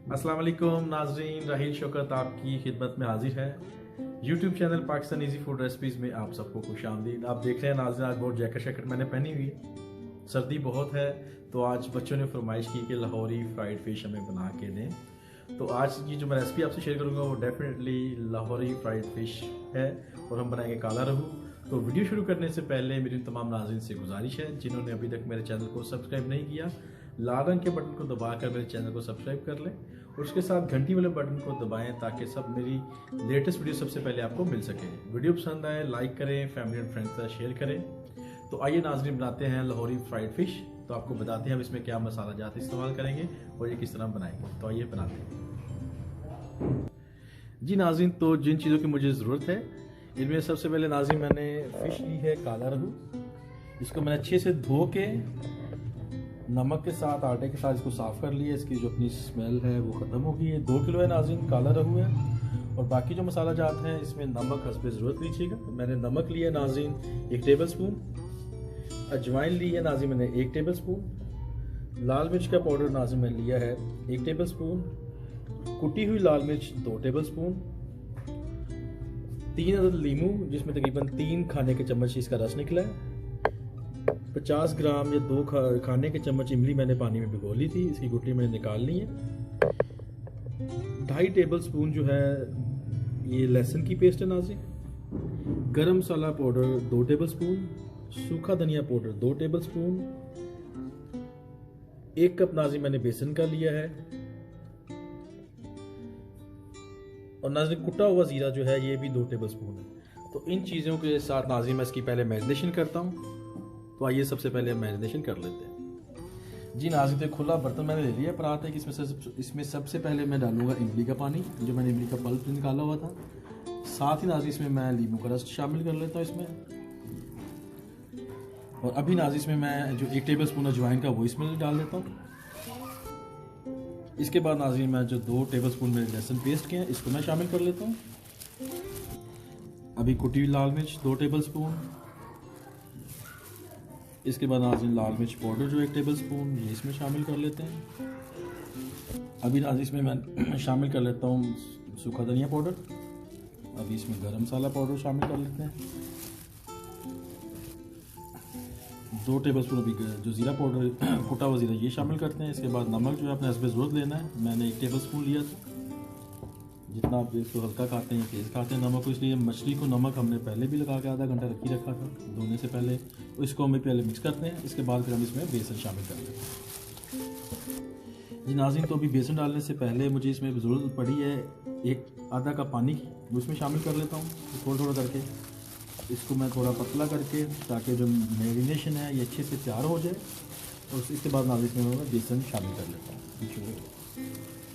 अस्सलाम वालेकुम नाजरीन, राहिल शौकत आपकी खिदमत में हाजिर है। YouTube channel Pakistan easy food recipes में आप सबको खुश आमदीद। आप देख रहे हैं नाजरीन, आज बहुत जैकेट शैकेट मैंने पहनी हुई है, सर्दी बहुत है, तो आज बच्चों ने फरमाइश की कि लाहौरी फ्राइड फ़िश हमें बना के दें। तो आज की जो मैं रेसिपी आपसे शेयर करूँगा वो डेफिनेटली लाहौरी फ्राइड फ़िश है और हम बनाएंगे काला रहू। तो वीडियो शुरू करने से पहले मेरी तमाम नाज़रीन से गुजारिश है, जिन्होंने अभी तक मेरे चैनल को सब्सक्राइब नहीं किया, लाल रंग के बटन को दबाकर मेरे चैनल को सब्सक्राइब कर लें और उसके साथ घंटी वाले बटन को दबाएं ताकि सब मेरी लेटेस्ट वीडियो सबसे पहले आपको मिल सके। वीडियो पसंद आए लाइक करें, फैमिली एंड फ्रेंड्स के साथ शेयर करें। तो आइए नाज़रीन, बनाते हैं लाहौरी फ्राइड फ़िश। तो आपको बताते हैं हम इसमें क्या मसाला जात इस्तेमाल करेंगे और ये किस तरह बनाएंगे। तो आइए बनाते हैं। जी नाज़रीन, तो जिन चीज़ों की मुझे ज़रूरत है इनमें सबसे पहले नाज़रीन मैंने फ़िश ली है काला रहू। इसको मैंने अच्छे से धो के नमक के साथ आटे के साथ इसको साफ़ कर लिया। इसकी जो अपनी स्मेल है वो ख़त्म हो गई है। 2 किलो है नाज़रीन काला रहू है। और बाकी जो मसाला जात हैं इसमें नमक हस्बे ज़रूरत लीजिएगा। मैंने नमक लिया नाज़रीन 1 टेबल स्पून, अजवाइन ली है नाज़रीन मैंने 1 टेबल स्पून, लाल मिर्च का पाउडर नाज़रीन मैंने लिया है 1 टेबल स्पून, कुटी हुई लाल मिर्च 2 टेबल स्पून, 3 अदद लीमू जिसमें तकरीबन 3 खाने के चम्मच इसका रस निकला है, 50 ग्राम या 2 खाने के चम्मच इमली मैंने पानी में भिगो ली थी, इसकी गुठली मैंने निकाल ली है, 2.5 टेबल स्पून जो है ये लहसुन की पेस्ट है नाज़रीन, गरम मसाला पाउडर 2 टेबल स्पून, सूखा धनिया पाउडर 2 टेबल स्पून, 1 कप नाज़रीन मैंने बेसन का लिया है और नाज़रीन कुटा हुआ ज़ीरा जो है ये भी 2 टेबल स्पून है। तो इन चीज़ों के साथ नाज़रीन मैं इसकी पहले मैरिनेशन करता हूँ। तो आइए सबसे पहले हम मैरिनेशन कर लेते हैं। जी नाज़रीन, तो खुला बर्तन मैंने ले लिया है परात है कि इसमें सबसे पहले मैं डालूंगा इमली का पानी, जो मैंने इमली का पल्प निकाला हुआ था। साथ ही नाज़रीन इसमें मैं लीमू का रस शामिल कर लेता हूँ इसमें। और अभी नाज़रीन इसमें मैं जो 1 टेबल स्पून अजवाइन का वो इसमें डाल देता हूँ। इसके बाद नाज़रीन मैं जो 2 टेबल स्पून मेरे लहसुन पेस्ट के हैं इसको मैं शामिल कर लेता हूँ। अभी कुटी हुई लाल मिर्च 2 टेबल स्पून, इसके बाद नाज़रीन लाल मिर्च पाउडर जो 1 टेबल स्पून ये इसमें शामिल कर लेते हैं। अभी नाज़रीन इसमें मैं शामिल कर लेता हूँ सूखा धनिया पाउडर। अभी इसमें गरम मसाला पाउडर शामिल कर लेते हैं, 2 टेबल स्पून अभी जो ज़ीरा पाउडर कुटा हुआ ज़ीरा ये शामिल करते हैं। इसके बाद नमक जो है अपने हस्बे ज़रूरत लेना है, मैंने 1 टेबल स्पून लिया था। जितना आप इसको हल्का खाते हैं तेज़ खाते हैं नमक को, इसलिए मछली को नमक हमने पहले भी लगा के आधा घंटा रखी रखा था धोने से पहले। इसको हम पहले मिक्स करते हैं, इसके बाद फिर हम इसमें बेसन शामिल कर लेते हैं। जी नाज़रीन, तो अभी बेसन डालने से पहले मुझे इसमें ज़रूरत पड़ी है आधा कप पानी की, वो इसमें शामिल कर लेता हूँ थोड़ा थोड़ा करके। इसको मैं थोड़ा पतला करके ताकि जो मैरिनेशन है ये अच्छे से तैयार हो जाए। और इसके बाद नाज़रीन इसमें मैं बेसन शामिल कर लेता हूँ।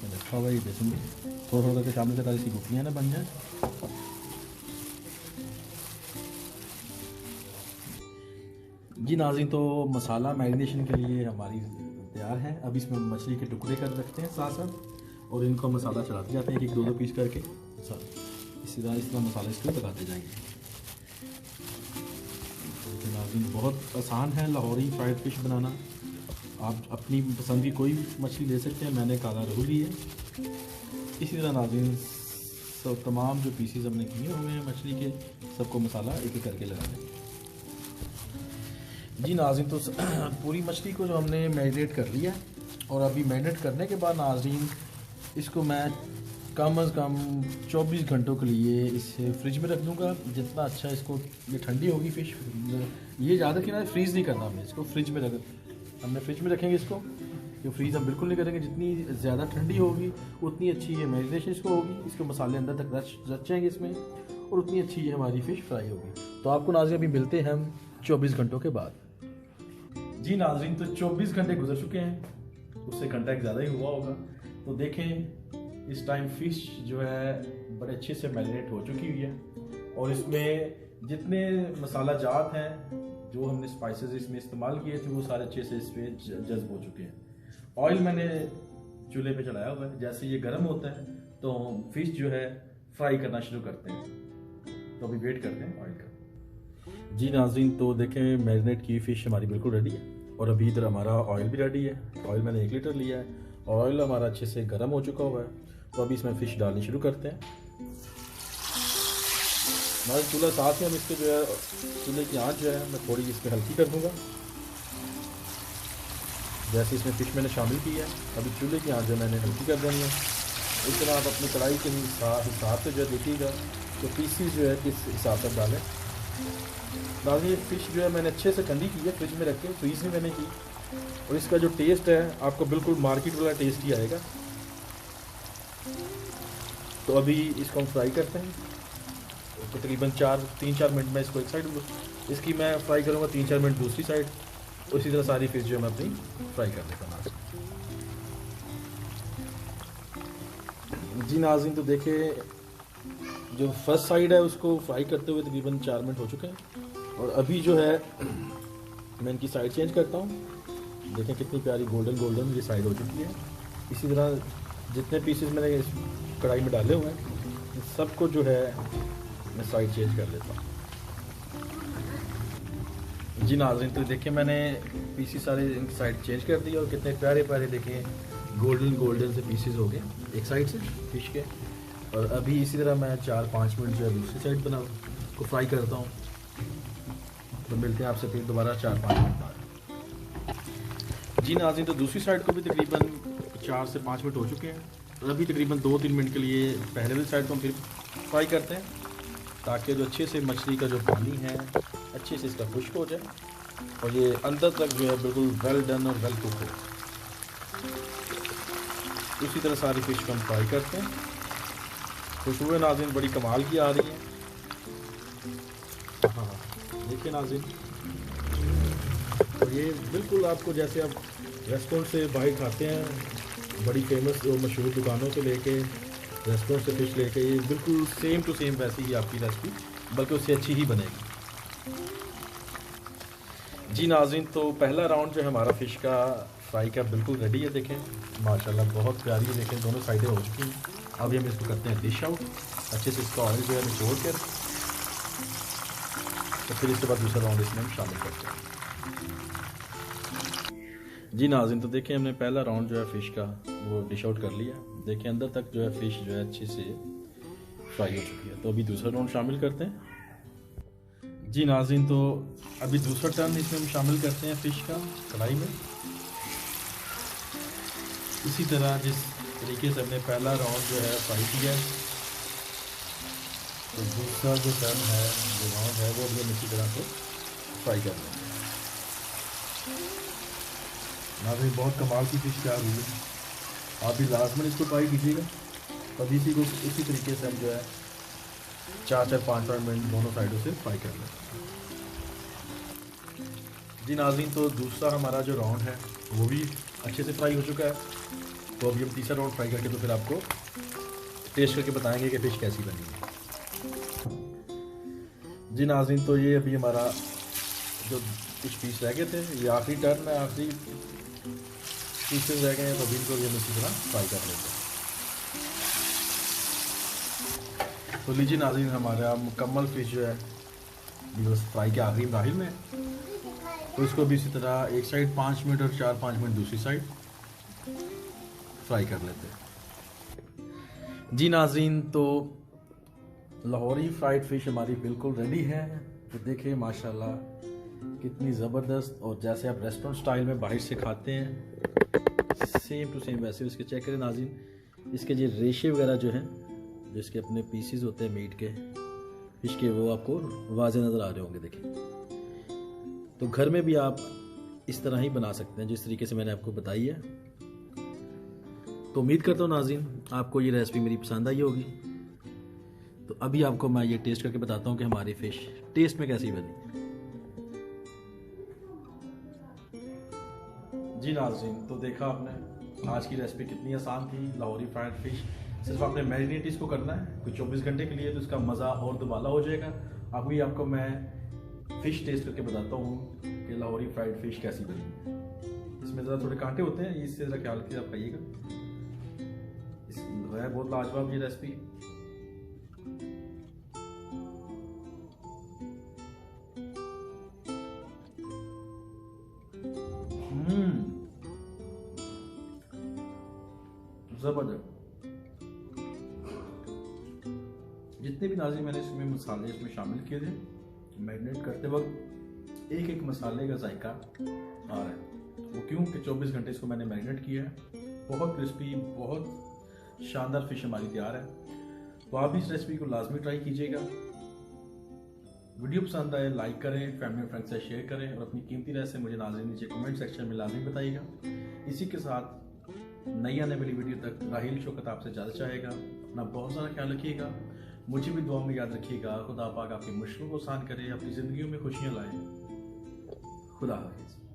मैंने रखा हुआ ये बेसन भी थोड़ा थोड़ा करके शामिल करता, इसकी गुठलियाँ ना बन जाए। जी नाज़रीन, तो मसाला मैरिनेशन के लिए हमारी तैयार है। अब इसमें मछली के टुकड़े कर रखते हैं साथ साथ और इनको मसाला चढ़ाते जाते हैं, 1-2 पीस करके इसी तरह मसाला इसको लगाते जाएंगे। तो नाज़रीन बहुत आसान है लाहौरी फ्राइड फ़िश बनाना। आप अपनी पसंद की कोई मछली ले सकते हैं, मैंने काला रहू ली है। इसी तरह नाज़रीन सब तमाम जो पीसीज हमने किए हुए हैं मछली के सबको मसाला एक एक करके लगा दें। जी नाज़रीन, तो पूरी मछली को जो हमने मैरिनेट कर लिया और अभी मैरिनेट करने के बाद नाज़रीन इसको मैं कम अज़ कम 24 घंटों के लिए इसे फ्रिज में रख दूँगा। जितना अच्छा इसको ये ठंडी होगी फ़िश, ये ज़्यादा कि ना फ्रीज़ नहीं करना हमने इसको, फ्रिज में हमने फ्रिज में रखेंगे इसको। ये फ्रीज़ हम बिल्कुल नहीं करेंगे, जितनी ज़्यादा ठंडी होगी उतनी अच्छी ये मैरिनेशन इसको होगी, इसको मसाले अंदर तक रच जाएंगे इसमें और उतनी अच्छी ये हमारी फ़िश फ्राई होगी। तो आपको नाज़रीन अभी मिलते हैं हम 24 घंटों के बाद। जी नाज़रीन, तो 24 घंटे गुजर चुके हैं, उससे घंटा एक ज़्यादा ही हुआ होगा। तो देखें इस टाइम फ़िश जो है बड़े अच्छे से मैरिनेट हो चुकी हुई है और इसमें जितने मसाला जात हैं जो हमने स्पाइसेस इसमें इस्तेमाल किए थे वो सारे अच्छे से इस पर जज्ब हो चुके हैं। ऑयल मैंने चूल्हे पे चढ़ाया हुआ है, जैसे ये गर्म होता है तो फ़िश जो है फ्राई करना शुरू करते हैं। तो अभी वेट करते हैं ऑयल का। जी नाज़रीन, तो देखें मैरिनेट की फ़िश हमारी बिल्कुल रेडी है और अभी इधर हमारा ऑयल भी रेडी है। ऑयल मैंने 1 लीटर लिया है ऑयल हमारा अच्छे से गर्म हो चुका हुआ है, तो अभी इसमें फ़िश डालनी शुरू करते हैं। हमारे चूल्हा साथ में हम इसके जो है चूल्हे की आंच जो है मैं थोड़ी इस पर हल्की कर दूँगा। जैसे इसमें फ़िश मैंने शामिल की है, अभी चूल्हे की आंच जो मैंने हल्की कर देनी है। इस तरह आप अपनी कढ़ाई के हिसाब से जो है देखिएगा तो पीसीस जो है किस हिसाब से डालें। ये फ़िश जो है मैंने अच्छे से ठंडी की है, फ्रिज में रख के, फ्रीज में मैंने की, और इसका जो टेस्ट है आपको बिल्कुल मार्केट वाला टेस्ट ही आएगा। तो अभी इसको हम फ्राई करते हैं। तो तकरीबन 3-4 मिनट में इसको एक साइड इसकी मैं फ्राई करूँगा, 3-4 मिनट दूसरी साइड। उसी तरह सारी फिश जो है मैं अपनी फ्राई कर लेता हूँ। जी नाज़रीन, तो देखिए जो फर्स्ट साइड है उसको फ्राई करते हुए तकरीबन 4 मिनट हो चुके हैं, और अभी जो है मैं इनकी साइड चेंज करता हूँ। देखें कितनी प्यारी गोल्डन ये साइड हो चुकी है। इसी तरह जितने पीसेस मैंने इस कढ़ाई में डाले हुए हैं सबको जो है मैं साइड चेंज कर लेता हूँ। जी नाज़रीन, तो देखिए मैंने पीसेस सारे इनकी साइड चेंज कर दिए, और कितने प्यारे प्यारे देखें गोल्डन से पीसेस हो गए एक साइड से फिश के। और अभी इसी तरह मैं 4-5 मिनट जो है दूसरी साइड को फ्राई करता हूँ। तो मिलते हैं आपसे फिर दोबारा 4-5 मिनट बाद। जी नाज़रीन, तो दूसरी साइड को भी तकरीबन 4 से 5 मिनट हो चुके हैं, और अभी तकरीबन 2-3 मिनट के लिए पहले वाली साइड को हम फिर फ्राई करते हैं, ताकि जो अच्छे से मछली का जो पानी है अच्छे से इसका खुश्क हो जाए, और ये अंदर तक जो है बिल्कुल वेल डन और वेल कुक हो। इसी तरह सारी फिश को हम फ्राई करते हैं। खुशबू नाज़रीन बड़ी कमाल की आ रही है। हाँ, देखिए नाज़रीन, और ये बिल्कुल आपको जैसे आप रेस्टोरेंट से बाहर खाते हैं, बड़ी फेमस और मशहूर दुकानों से लेके रेस्टोरेंट से फ़िश लेके, ये बिल्कुल सेम टू सेम वैसी ही आपकी रेसिपी, बल्कि उससे अच्छी ही बनेगी। जी नाज़रीन, तो पहला राउंड जो है हमारा फ़िश का फ्राई का बिल्कुल रेडी है। देखें माशाल्लाह बहुत प्यारी है, देखें दोनों साइडें हो चुकी हैं। अभी हम इसको करते हैं डिश आउट, अच्छे से इसका ऑयल जो है निचोड़ कर, तो फिर इसके बाद दूसरा राउंड इसमें हम शामिल करते हैं। जी नाज़रीन, तो देखें हमने पहला राउंड जो है फ़िश का वो डिश आउट कर लिया। देखें अंदर तक जो है फ़िश जो है अच्छे से फ्राई हो चुकी है। तो अभी दूसरा राउंड शामिल करते हैं। जी नाज़रीन, तो अभी दूसरा टर्न इसमें हम शामिल करते हैं फ़िश का कढ़ाई में। इसी तरह जिस तरीके से हमने पहला राउंड जो है फ्राई किया है, तो दूसरा जो टर्न है, जो राउंड है, वो भी हम इसी तरह से फ्राई कर लेंगे। नाज़रीन बहुत कमाल की फ़िश तैयार हुई है, आप भी लाजमन इसको ट्राई कीजिएगा। तभी इसी को इसी तरीके से हम जो है 4-5 मिनट दोनों साइडों से फ्राई कर लें। जी नाज़रीन, तो दूसरा हमारा जो राउंड है वो भी अच्छे से फ्राई हो चुका है। तो अभी हम तीसरा राउंड फ्राई करके तो फिर आपको टेस्ट करके बताएंगे कि फ़िश कैसी बनी है। जी नाज़रीन, तो ये अभी हमारा जो कुछ पीस रह गए थे, ये आखिरी टर्न है, आखिरी पीसेस रह गए हैं, तो अभी इनको भी हम इसी तरह फ्राई कर लेते हैं। तो लीजिए नाज़रीन, हमारा मुकम्मल फ़िश जो है बस फ्राई के आखिरी मराहिल में, तो इसको भी इसी तरह एक साइड 5 मिनट और 4-5 मिनट दूसरी साइड फ्राई कर लेते हैं। जी नाज़रीन, तो लाहौरी फ्राइड फ़िश हमारी बिल्कुल रेडी है। तो देखिए माशाल्लाह कितनी ज़बरदस्त, और जैसे आप रेस्टोरेंट स्टाइल में बाहर से खाते हैं सेम टू सेम वैसे इसके चेक करें नाज़रीन। इसके ये रेशे वगैरह जो हैं, जिसके अपने पीसीज होते हैं मीट के फ़िश के, वो आपको वाज़े नज़र आ रहे होंगे। देखिए, तो घर में भी आप इस तरह ही बना सकते हैं जिस तरीके से मैंने आपको बताई है। तो उम्मीद करता हूँ नाज़रीन आपको ये रेसिपी मेरी पसंद आई होगी। तो अभी आपको मैं ये टेस्ट करके बताता हूँ कि हमारी फ़िश टेस्ट में कैसी बनी। जी नाज़रीन, तो देखा आपने आज की रेसिपी कितनी आसान थी। लाहौरी फ्राइड फ़िश सिर्फ आपने मैरिनेट इसको करना है कुछ 24 घंटे के लिए, तो इसका मज़ा और दुबाला हो जाएगा। अभी आपको मैं फ़िश टेस्ट करके बताता हूँ कि लाहौरी फ्राइड फ़िश कैसी बनी। इसमें ज़रा थोड़े कांटे होते हैं, इससे ज़रा ख्याल के आप खाइएगा। है बहुत लाजवाब ये रेसिपी। जितने भी नाज़रीन मैंने इसमें मसाले इसमें शामिल किए थे, मैरिनेट करते वक्त एक एक मसाले का जायका आ रहा है। वो क्यों कि 24 घंटे इसको मैंने मैरिनेट किया है। बहुत क्रिस्पी, बहुत शानदार फिश हमारी तैयार है। तो आप इस रेसिपी को लाजमी ट्राई कीजिएगा। वीडियो पसंद आए लाइक करें, फैमिली फ्रेंड से शेयर करें और अपनी कीमती राय से मुझे नाज़रीन नीचे कमेंट सेक्शन में लाजमी बताइएगा। इसी के साथ नई आने वाली वीडियो तक राहिल शौकत आपसे ज़्यादा चाहेगा। अपना बहुत सारा ख्याल रखिएगा, मुझे भी दुआ में याद रखिएगा। खुदा पाक आपकी मुश्किलों को आसान करे, अपनी ज़िंदगियों में खुशियाँ लाए। खुदा हाफिज़।